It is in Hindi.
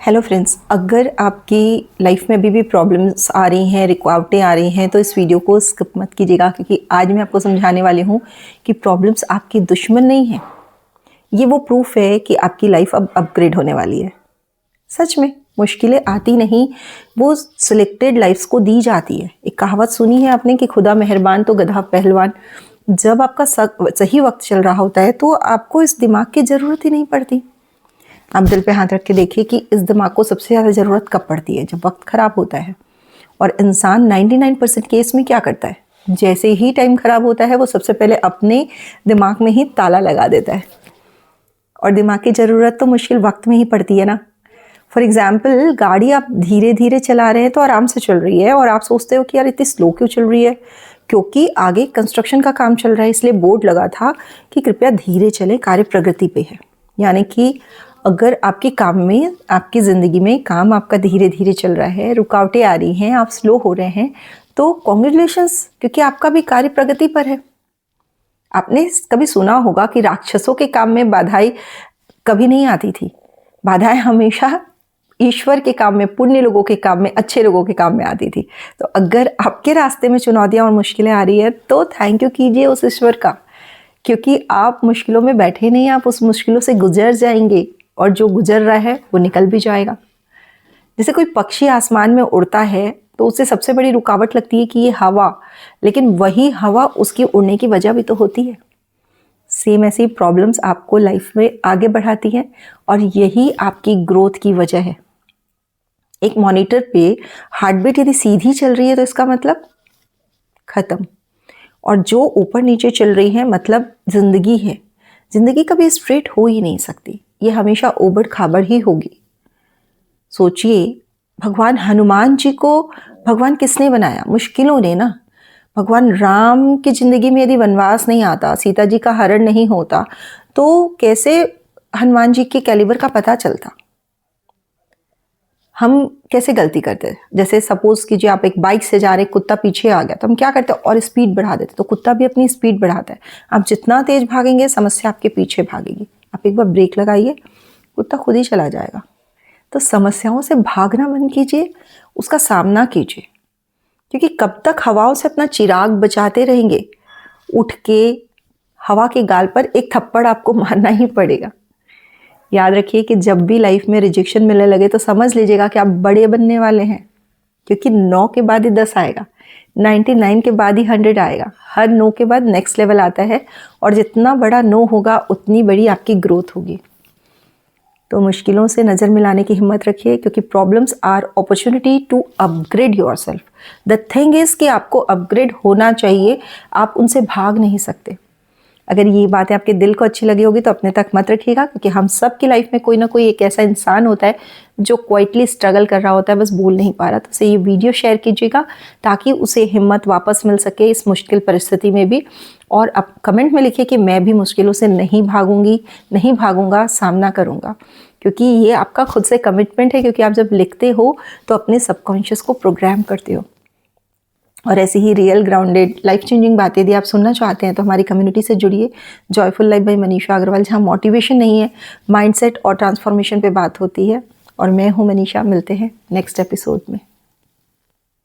हेलो फ्रेंड्स, अगर आपकी लाइफ में अभी भी प्रॉब्लम्स आ रही हैं, रुकावटें आ रही हैं, तो इस वीडियो को स्किप मत कीजिएगा, क्योंकि आज मैं आपको समझाने वाली हूँ कि प्रॉब्लम्स आपकी दुश्मन नहीं हैं। ये वो प्रूफ है कि आपकी लाइफ अब अपग्रेड होने वाली है। सच में मुश्किलें आती नहीं, वो सिलेक्टेड लाइफ्स को दी जाती है। एक कहावत सुनी है आपने कि खुदा मेहरबान तो गधा पहलवान। जब आपका सही वक्त चल रहा होता है तो आपको इस दिमाग की ज़रूरत ही नहीं पड़ती। आप दिल पे हाथ रख के देखिए कि इस दिमाग को सबसे ज़्यादा ज़रूरत कब पड़ती है? जब वक्त ख़राब होता है। और इंसान 99% केस में क्या करता है? जैसे ही टाइम ख़राब होता है वो सबसे पहले अपने दिमाग में ही ताला लगा देता है। और दिमाग की ज़रूरत तो मुश्किल वक्त में ही पड़ती है ना। फॉर एग्ज़ाम्पल, गाड़ी आप धीरे धीरे चला रहे हैं तो आराम से चल रही है, और आप सोचते हो कि यार इतनी स्लो क्यों चल रही है? क्योंकि आगे कंस्ट्रक्शन का काम चल रहा है, इसलिए बोर्ड लगा था कि कृपया धीरे चलें, कार्य प्रगति पे है। यानी कि अगर आपके काम में, आपकी ज़िंदगी में काम आपका धीरे धीरे चल रहा है, रुकावटें आ रही हैं, आप स्लो हो रहे हैं, तो कॉन्ग्रेचुलेशंस, क्योंकि आपका भी कार्य प्रगति पर है। आपने कभी सुना होगा कि राक्षसों के काम में बाधाएं कभी नहीं आती थी। बाधाएं हमेशा ईश्वर के काम में, पुण्य लोगों के काम में, अच्छे लोगों के काम में आती थी। तो अगर आपके रास्ते में चुनौतियां और मुश्किलें आ रही है तो थैंक यू कीजिए उस ईश्वर का, क्योंकि आप मुश्किलों में बैठे नहीं, आप उस मुश्किलों से गुजर जाएंगे, और जो गुजर रहा है वो निकल भी जाएगा। जैसे कोई पक्षी आसमान में उड़ता है तो उससे सबसे बड़ी रुकावट लगती है कि ये हवा, लेकिन वही हवा उसकी उड़ने की वजह भी तो होती है। सेम ऐसी प्रॉब्लम्स आपको लाइफ में आगे बढ़ाती हैं, और यही आपकी ग्रोथ की वजह है। एक मॉनिटर पे हार्ट बीट यदि सीधी चल रही है तो इसका मतलब खत्म, और जो ऊपर नीचे चल रही है मतलब जिंदगी है। जिंदगी कभी स्ट्रेट हो ही नहीं सकती, ये हमेशा ओबड़ खाबड़ ही होगी। सोचिए, भगवान हनुमान जी को भगवान किसने बनाया? मुश्किलों ने ना। भगवान राम की जिंदगी में यदि वनवास नहीं आता, सीता जी का हरण नहीं होता, तो कैसे हनुमान जी के कैलिबर का पता चलता? हम कैसे गलती करते हैं? जैसे सपोज कीजिए आप एक बाइक से जा रहे, कुत्ता पीछे आ गया, तो हम क्या करते हैं? और स्पीड बढ़ा देते। तो कुत्ता भी अपनी स्पीड बढ़ाता है। आप जितना तेज भागेंगे, समस्या आपके पीछे भागेगी। आप एक बार ब्रेक लगाइए, कुत्ता खुद ही चला जाएगा। तो समस्याओं से भागना बंद कीजिए, उसका सामना कीजिए, क्योंकि कब तक हवाओं से अपना चिराग बचाते रहेंगे? उठ के हवा के गाल पर एक थप्पड़ आपको मारना ही पड़ेगा। याद रखिए कि जब भी लाइफ में रिजेक्शन मिलने लगे तो समझ लीजिएगा कि आप बड़े बनने वाले हैं, क्योंकि 9 के बाद ही 10 आएगा, 99 के बाद ही 100 आएगा। हर नो के बाद नेक्स्ट लेवल आता है, और जितना बड़ा नो होगा उतनी बड़ी आपकी ग्रोथ होगी। तो मुश्किलों से नज़र मिलाने की हिम्मत रखिए, क्योंकि problems are opportunity to upgrade yourself. The thing is कि आपको अपग्रेड होना चाहिए, आप उनसे भाग नहीं सकते। अगर ये बातें आपके दिल को अच्छी लगी होगी तो अपने तक मत रखिएगा, क्योंकि हम सब की लाइफ में कोई ना कोई एक ऐसा इंसान होता है जो क्वाइटली स्ट्रगल कर रहा होता है, बस बोल नहीं पा रहा। तो उसे ये वीडियो शेयर कीजिएगा ताकि उसे हिम्मत वापस मिल सके इस मुश्किल परिस्थिति में भी। और अब कमेंट में लिखिए कि मैं भी मुश्किलों से नहीं भागूंगी, नहीं भागूंगा, सामना करूंगा, क्योंकि ये आपका खुद से कमिटमेंट है। क्योंकि आप जब लिखते हो तो अपने सबकॉन्शियस को प्रोग्राम करते हो। और ऐसी ही रियल ग्राउंडेड लाइफ चेंजिंग बातें यदि आप सुनना चाहते हैं तो हमारी कम्युनिटी से जुड़िए, joyful life by Manisha Agarwal, जहाँ मोटिवेशन नहीं है, माइंडसेट और ट्रांसफॉर्मेशन पे बात होती है। और मैं हूँ मनीषा, मिलते हैं नेक्स्ट एपिसोड में।